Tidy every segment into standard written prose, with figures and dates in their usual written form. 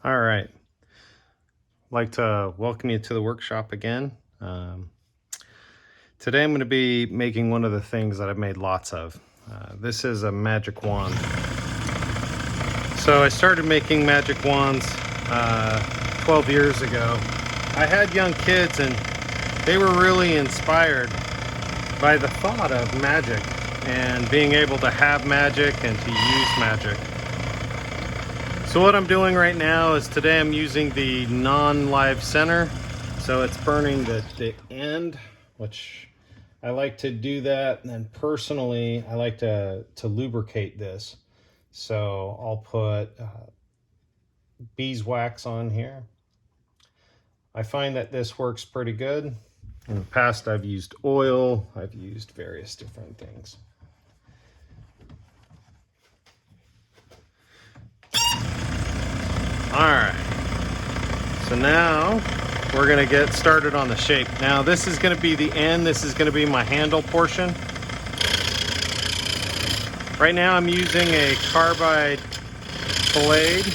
All right. I'd like to welcome you to the workshop again. Today I'm going to be making one of the things that I've made lots of. This is a magic wand. So I started making magic wands 12 years ago. I had young kids and they were really inspired by the thought of magic and being able to have magic and to use magic. So what I'm doing right now is today I'm using the non-live center. So it's burning the end, which I like to do that. And then personally, I like to lubricate this. So I'll put beeswax on here. I find that this works pretty good. In the past, I've used oil. I've used various different things. All right, so now we're gonna get started on the shape. Now this is gonna be the end. This is gonna be my handle portion. Right now I'm using a carbide blade.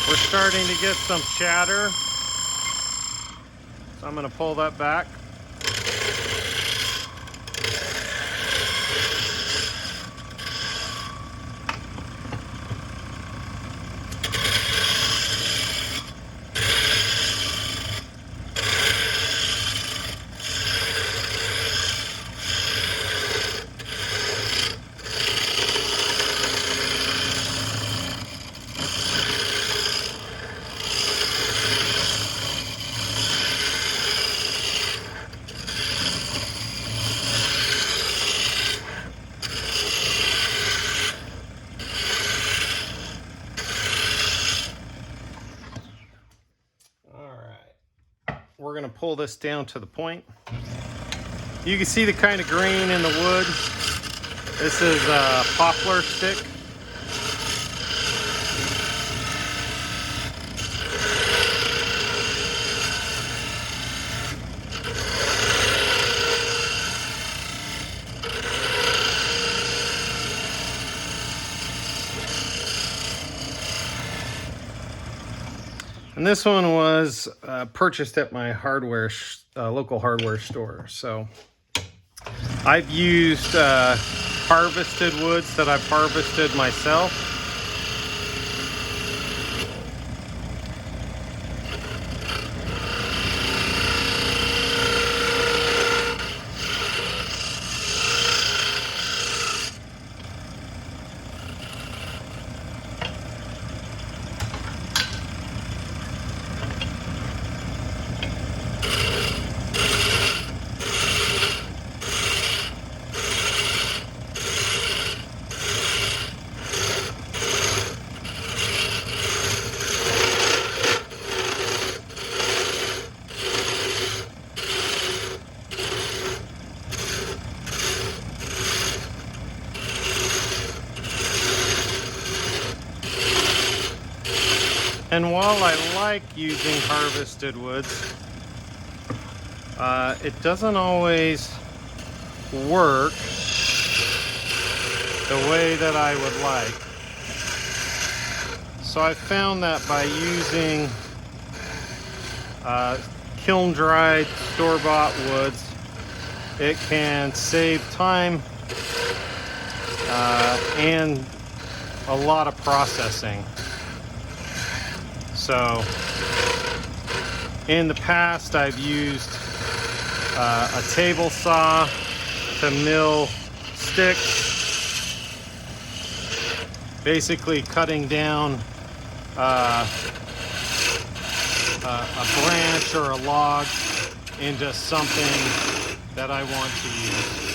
We're starting to get some chatter, so I'm gonna pull that back. We're going to pull this down to the point. You can see the kind of grain in the wood. This is a poplar stick. And this one was purchased at my local hardware store. So I've used harvested woods that I've harvested myself. And while I like using harvested woods, it doesn't always work the way that I would like. So I found that by using kiln-dried store-bought woods, it can save time and a lot of processing. So in the past, I've used a table saw to mill sticks, basically cutting down a branch or a log into something that I want to use.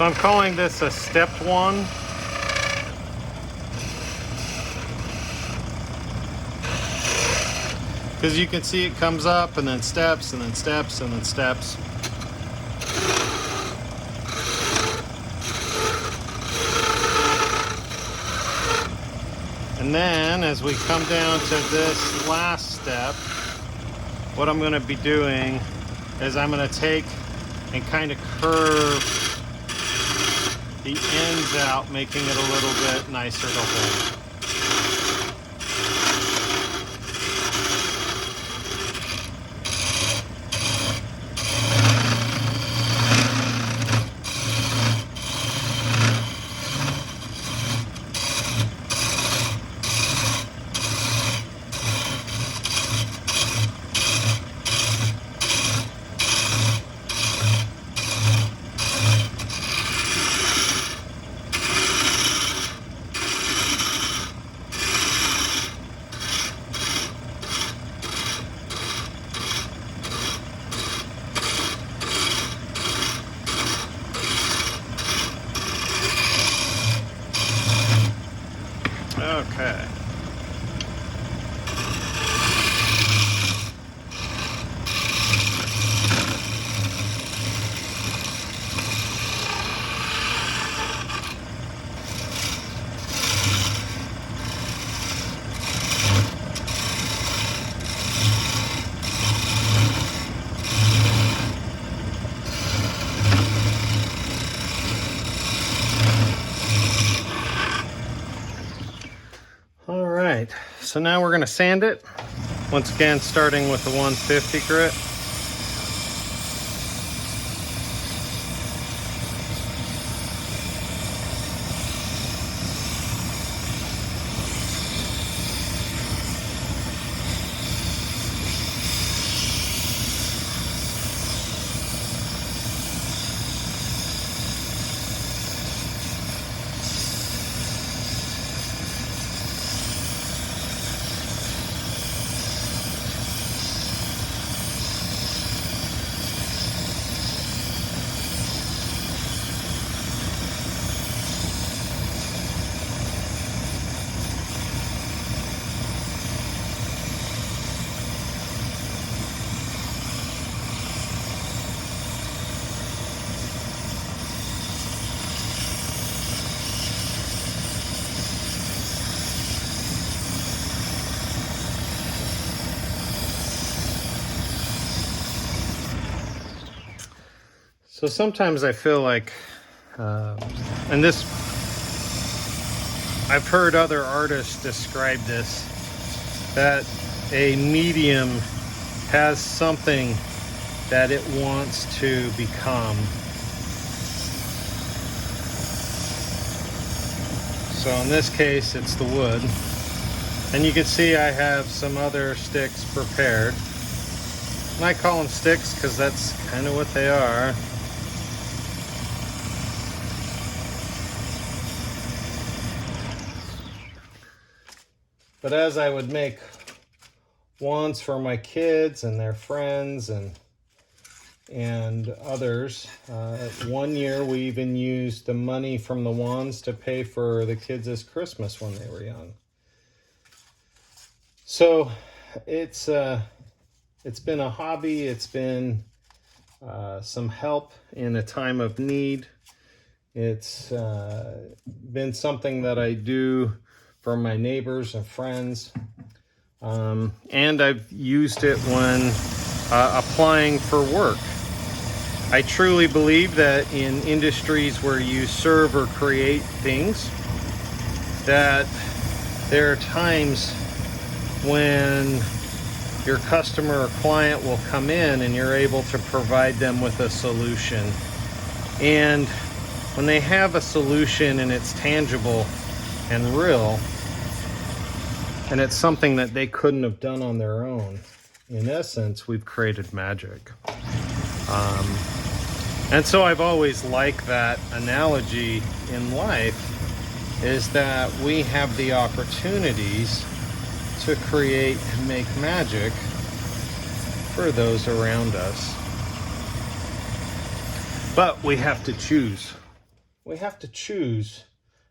So I'm calling this a stepped wand. Because you can see it comes up and then steps and then steps and then steps. And then as we come down to this last step, what I'm going to be doing is I'm going to take and kind of curve the ends out, making it a little bit nicer to hold. Okay. All right, so now we're going to sand it. Once again, starting with the 150 grit. So sometimes I feel like, and this, I've heard other artists describe this, that a medium has something that it wants to become. So in this case, it's the wood. And you can see I have some other sticks prepared. And I call them sticks because that's kind of what they are. But as I would make wands for my kids and their friends and others, 1 year we even used the money from the wands to pay for the kids' Christmas when they were young. So it's been a hobby. It's been some help in a time of need. It's been something that I do for my neighbors and friends. And I've used it when applying for work. I truly believe that in industries where you serve or create things, that there are times when your customer or client will come in and you're able to provide them with a solution. And when they have a solution and it's tangible and real, and it's something that they couldn't have done on their own, in essence, we've created magic. And so I've always liked that analogy in life, is that we have the opportunities to create and make magic for those around us. But we have to choose we have to choose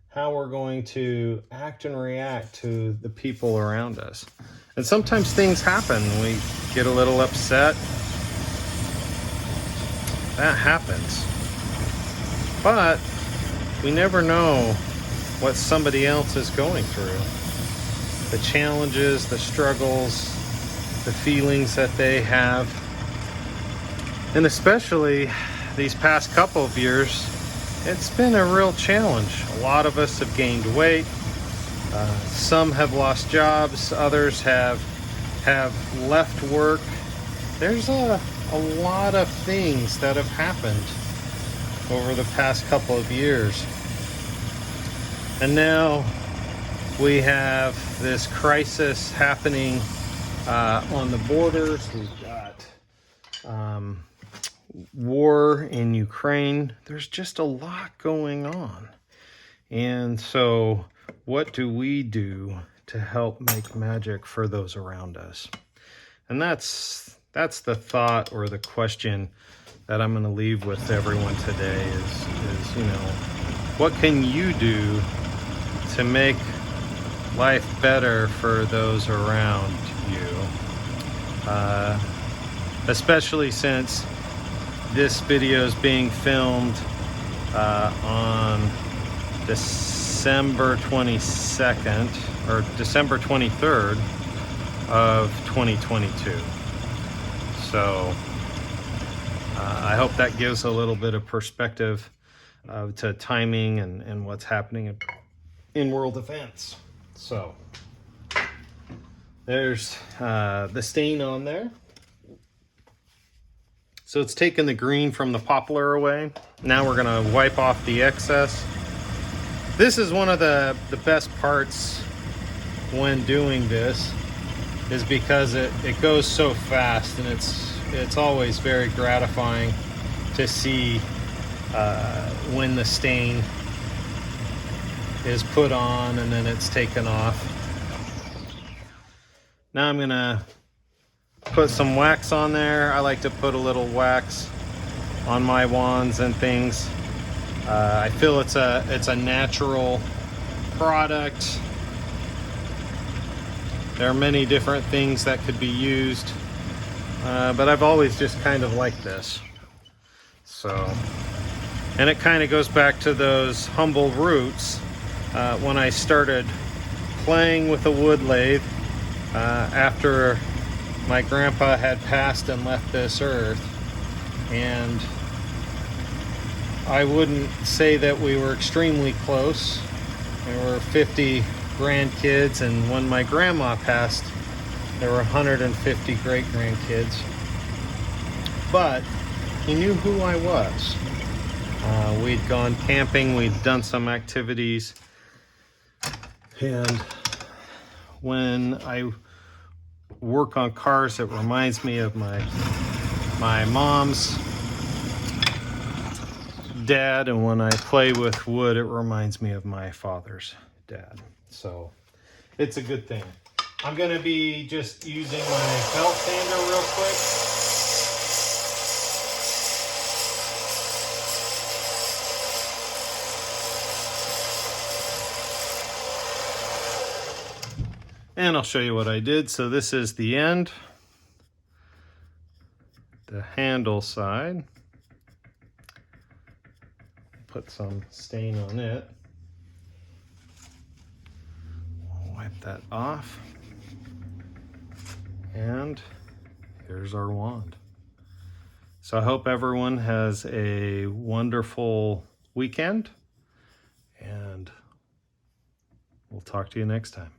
how we're going to act and react to the people around us. And sometimes things happen. We get a little upset. That happens. But we never know what somebody else is going through. The challenges, the struggles, the feelings that they have. And especially these past couple of years, it's been a real challenge. A lot of us have gained weight. Some have lost jobs. Others have left work. There's a lot of things that have happened over the past couple of years. And now we have this crisis happening on the borders. We've got war in Ukraine. There's just a lot going on. And so what do we do to help make magic for those around us? And that's the thought or the question that I'm going to leave with everyone today is, you know, what can you do to make life better for those around you? Especially since this video is being filmed on December 22nd or December 23rd of 2022. So I hope that gives a little bit of perspective to timing and what's happening in world events. So there's the stain on there. So it's taken the green from the poplar away. Now we're gonna wipe off the excess. This is one of the best parts when doing this, is because it goes so fast, and it's always very gratifying to see when the stain is put on and then it's taken off. Now I'm gonna put some wax on there. I like to put a little wax on my wands and things. I feel it's a natural product. There are many different things that could be used, but I've always just kind of liked this. So, and it kind of goes back to those humble roots when I started playing with a wood lathe after my grandpa had passed and left this earth. And I wouldn't say that we were extremely close. There were 50 grandkids, and when my grandma passed, there were 150 great-grandkids. But he knew who I was. We'd gone camping, we'd done some activities, and when I work on cars, it reminds me of my mom's dad, and when I play with wood, it reminds me of my father's dad. So it's a good thing. I'm going to be just using my belt sander real quick. And I'll show you what I did. So this is the end, the handle side. Put some stain on it. Wipe that off. And here's our wand. So I hope everyone has a wonderful weekend, and we'll talk to you next time.